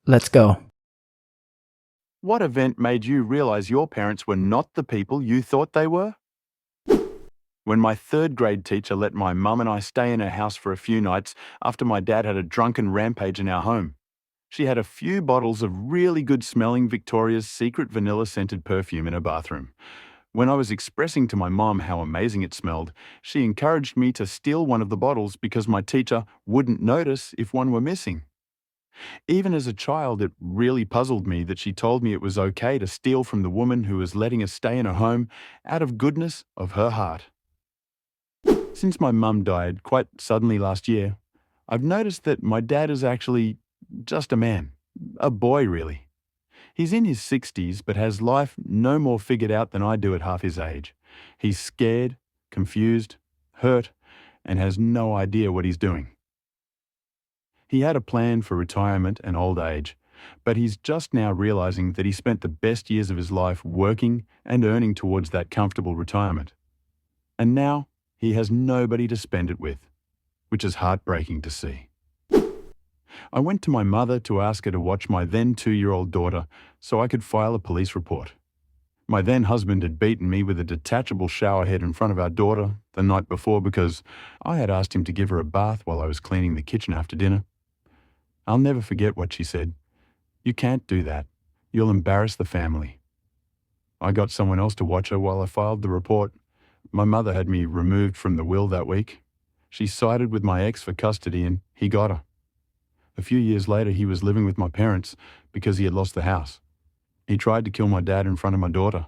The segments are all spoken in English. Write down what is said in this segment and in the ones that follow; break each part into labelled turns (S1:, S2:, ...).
S1: Let's go.
S2: What event made you realize your parents were not the people you thought they were? When my third grade teacher let my mum and I stay in her house for a few nights after my dad had a drunken rampage in our home. She had a few bottles of really good smelling Victoria's Secret vanilla scented perfume in her bathroom. When I was expressing to my mom how amazing it smelled, she encouraged me to steal one of the bottles because my teacher wouldn't notice if one were missing. Even as a child, it really puzzled me that she told me it was okay to steal from the woman who was letting us stay in her home out of goodness of her heart. Since my mum died quite suddenly last year, I've noticed that my dad is actually just a man. A boy, really. He's in his 60s but has life no more figured out than I do at half his age. He's scared, confused, hurt, and has no idea what he's doing. He had a plan for retirement and old age, but he's just now realizing that he spent the best years of his life working and earning towards that comfortable retirement. And now he has nobody to spend it with, which is heartbreaking to see. I went to my mother to ask her to watch my then 2-year-old daughter so I could file a police report. My then husband had beaten me with a detachable shower head in front of our daughter the night before because I had asked him to give her a bath while I was cleaning the kitchen after dinner. I'll never forget what she said. "You can't do that. You'll embarrass the family." I got someone else to watch her while I filed the report. My mother had me removed from the will that week. She sided with my ex for custody and he got her. A few years later, he was living with my parents because he had lost the house. He tried to kill my dad in front of my daughter.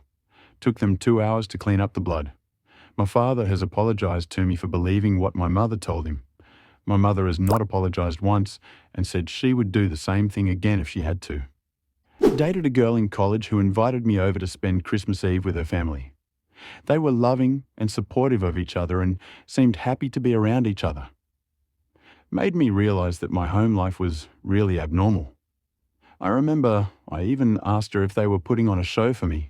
S2: Took them 2 hours to clean up the blood. My father has apologized to me for believing what my mother told him. My mother has not apologized once and said she would do the same thing again if she had to. Dated a girl in college who invited me over to spend Christmas Eve with her family. They were loving and supportive of each other and seemed happy to be around each other. Made me realize that my home life was really abnormal. I remember I even asked her if they were putting on a show for me.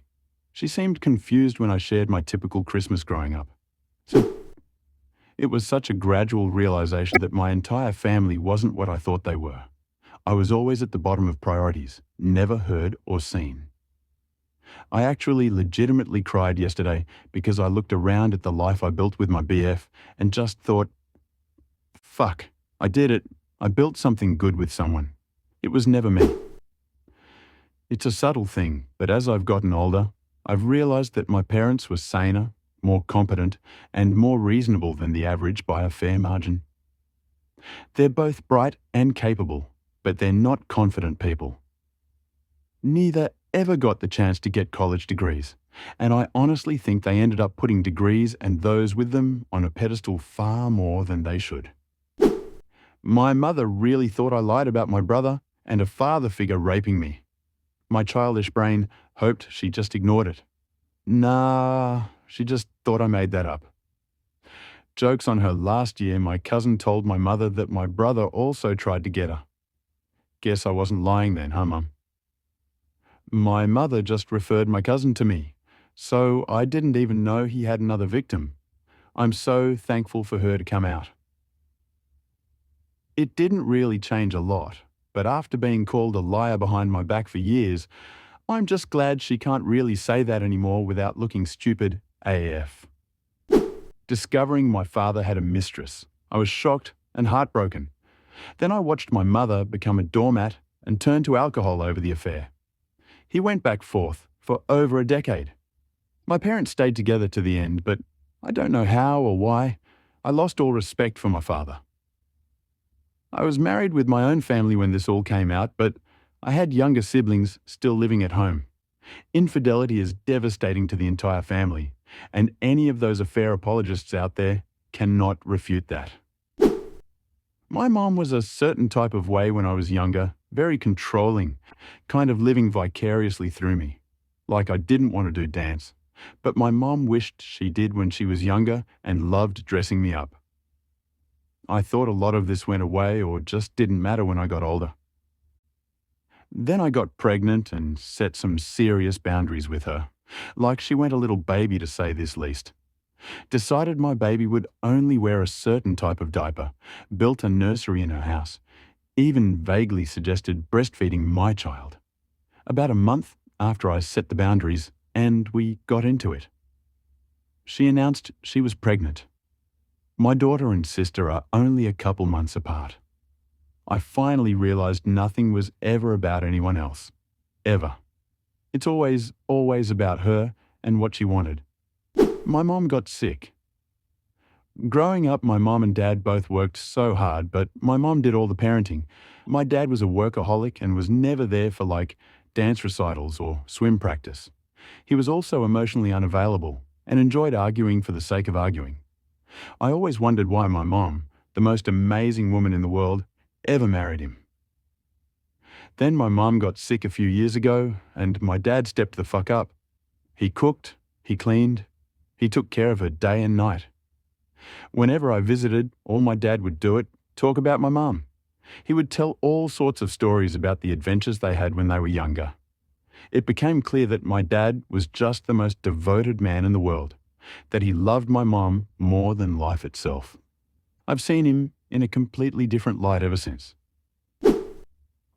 S2: She seemed confused when I shared my typical Christmas growing up. It was such a gradual realization that my entire family wasn't what I thought they were. I was always at the bottom of priorities, never heard or seen. I actually legitimately cried yesterday because I looked around at the life I built with my BF and just thought, fuck, I did it. I built something good with someone. It was never me. It's a subtle thing, but as I've gotten older, I've realized that my parents were saner, more competent, and more reasonable than the average by a fair margin. They're both bright and capable, but they're not confident people. Neither ever got the chance to get college degrees, and I honestly think they ended up putting degrees and those with them on a pedestal far more than they should. My mother really thought I lied about my brother and a father figure raping me. My childish brain hoped she just ignored it. Nah, she just thought I made that up. Joke's on her, last year my cousin told my mother that my brother also tried to get her. Guess I wasn't lying then, huh, Mum? My mother just referred my cousin to me, so I didn't even know he had another victim. I'm so thankful for her to come out. It didn't really change a lot, but after being called a liar behind my back for years, I'm just glad she can't really say that anymore without looking stupid AF. Discovering my father had a mistress, I was shocked and heartbroken. Then I watched my mother become a doormat and turn to alcohol over the affair. He went back forth for over a decade. My parents stayed together to the end, but I don't know how or why. I lost all respect for my father. I was married with my own family when this all came out, but I had younger siblings still living at home. Infidelity is devastating to the entire family, and any of those affair apologists out there cannot refute that. My mom was a certain type of way when I was younger, very controlling, kind of living vicariously through me. Like I didn't want to do dance, but my mom wished she did when she was younger and loved dressing me up. I thought a lot of this went away or just didn't matter when I got older. Then I got pregnant and set some serious boundaries with her, like she went a little baby to say this least. Decided my baby would only wear a certain type of diaper, built a nursery in her house, even vaguely suggested breastfeeding my child. About a month after I set the boundaries, and we got into it, she announced she was pregnant. My daughter and sister are only a couple months apart. I finally realized nothing was ever about anyone else. Ever. It's always about her and what she wanted. My mom got sick. Growing up, my mom and dad both worked so hard, but my mom did all the parenting. My dad was a workaholic and was never there for dance recitals or swim practice. He was also emotionally unavailable and enjoyed arguing for the sake of arguing. I always wondered why my mom, the most amazing woman in the world, ever married him. Then my mom got sick a few years ago, and my dad stepped the fuck up. He cooked, he cleaned, he took care of her day and night. Whenever I visited, all my dad would do it, talk about my mom. He would tell all sorts of stories about the adventures they had when they were younger. It became clear that my dad was just the most devoted man in the world, that he loved my mom more than life itself. I've seen him in a completely different light ever since.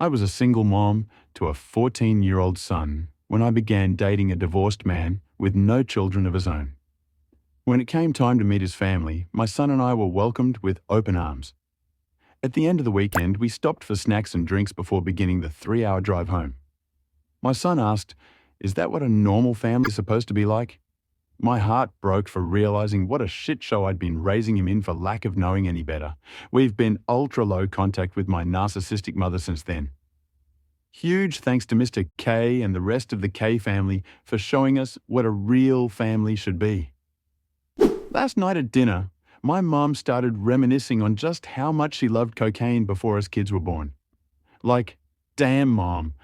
S2: I was a single mom to a 14-year-old son when I began dating a divorced man with no children of his own. When it came time to meet his family, my son and I were welcomed with open arms. At the end of the weekend, we stopped for snacks and drinks before beginning the 3-hour drive home. My son asked, "Is that what a normal family is supposed to be like?" My heart broke for realizing what a shit show I'd been raising him in for lack of knowing any better. We've been ultra low contact with my narcissistic mother since then. Huge thanks to Mr. K and the rest of the K family for showing us what a real family should be. Last night at dinner, my mom started reminiscing on just how much she loved cocaine before us kids were born. Like, damn mom,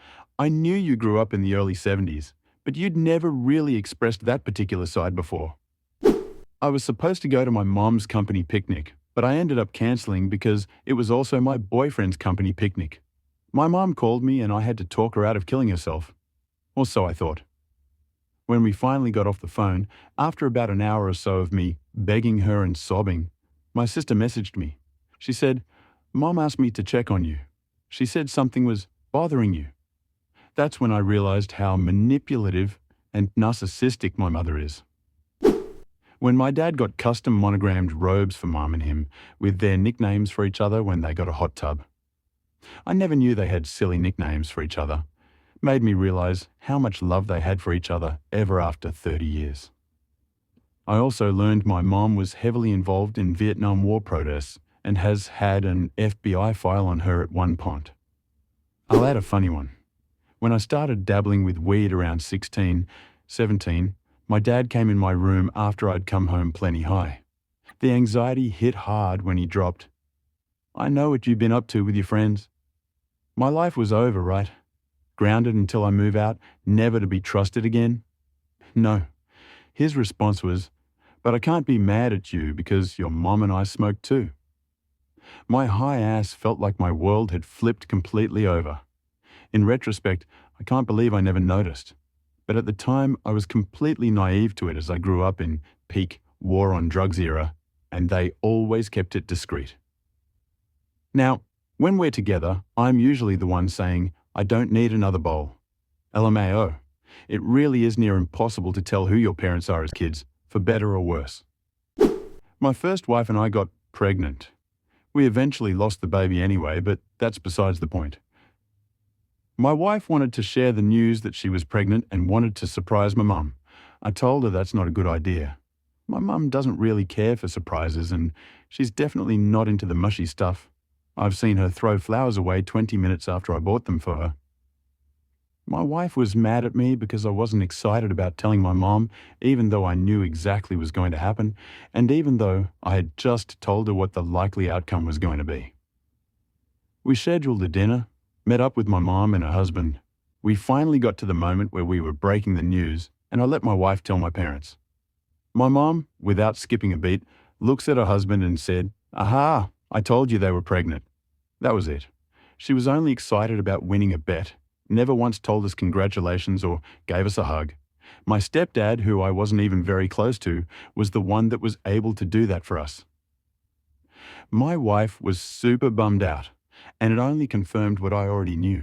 S2: I knew you grew up in the early 70s, but you'd never really expressed that particular side before. I was supposed to go to my mom's company picnic, but I ended up cancelling because it was also my boyfriend's company picnic. My mom called me and I had to talk her out of killing herself. Or so I thought. When we finally got off the phone, after about an hour or so of me begging her and sobbing, my sister messaged me. She said, "Mom asked me to check on you. She said something was bothering you." That's when I realized how manipulative and narcissistic my mother is. When my dad got custom monogrammed robes for Mom and him, with their nicknames for each other when they got a hot tub. I never knew they had silly nicknames for each other. Made me realize how much love they had for each other ever after 30 years. I also learned my mom was heavily involved in Vietnam War protests and has had an FBI file on her at one point. I'll add a funny one. When I started dabbling with weed around 16, 17, my dad came in my room after I'd come home plenty high. The anxiety hit hard when he dropped, "I know what you've been up to with your friends." My life was over, right? Grounded until I move out, never to be trusted again? No. His response was, "But I can't be mad at you because your mom and I smoked too." My high ass felt like my world had flipped completely over. In retrospect, I can't believe I never noticed. But at the time, I was completely naive to it as I grew up in peak war on drugs era, and they always kept it discreet. Now, when we're together, I'm usually the one saying, "I don't need another bowl." LMAO. It really is near impossible to tell who your parents are as kids, for better or worse. My first wife and I got pregnant. We eventually lost the baby anyway, but that's besides the point. My wife wanted to share the news that she was pregnant and wanted to surprise my mum. I told her that's not a good idea. My mum doesn't really care for surprises and she's definitely not into the mushy stuff. I've seen her throw flowers away 20 minutes after I bought them for her. My wife was mad at me because I wasn't excited about telling my mom, even though I knew exactly what was going to happen, and even though I had just told her what the likely outcome was going to be. We scheduled a dinner, met up with my mom and her husband. We finally got to the moment where we were breaking the news, and I let my wife tell my parents. My mom, without skipping a beat, looks at her husband and said, "Aha, I told you they were pregnant." That was it. She was only excited about winning a bet, never once told us congratulations or gave us a hug. My stepdad, who I wasn't even very close to, was the one that was able to do that for us. My wife was super bummed out, and it only confirmed what I already knew.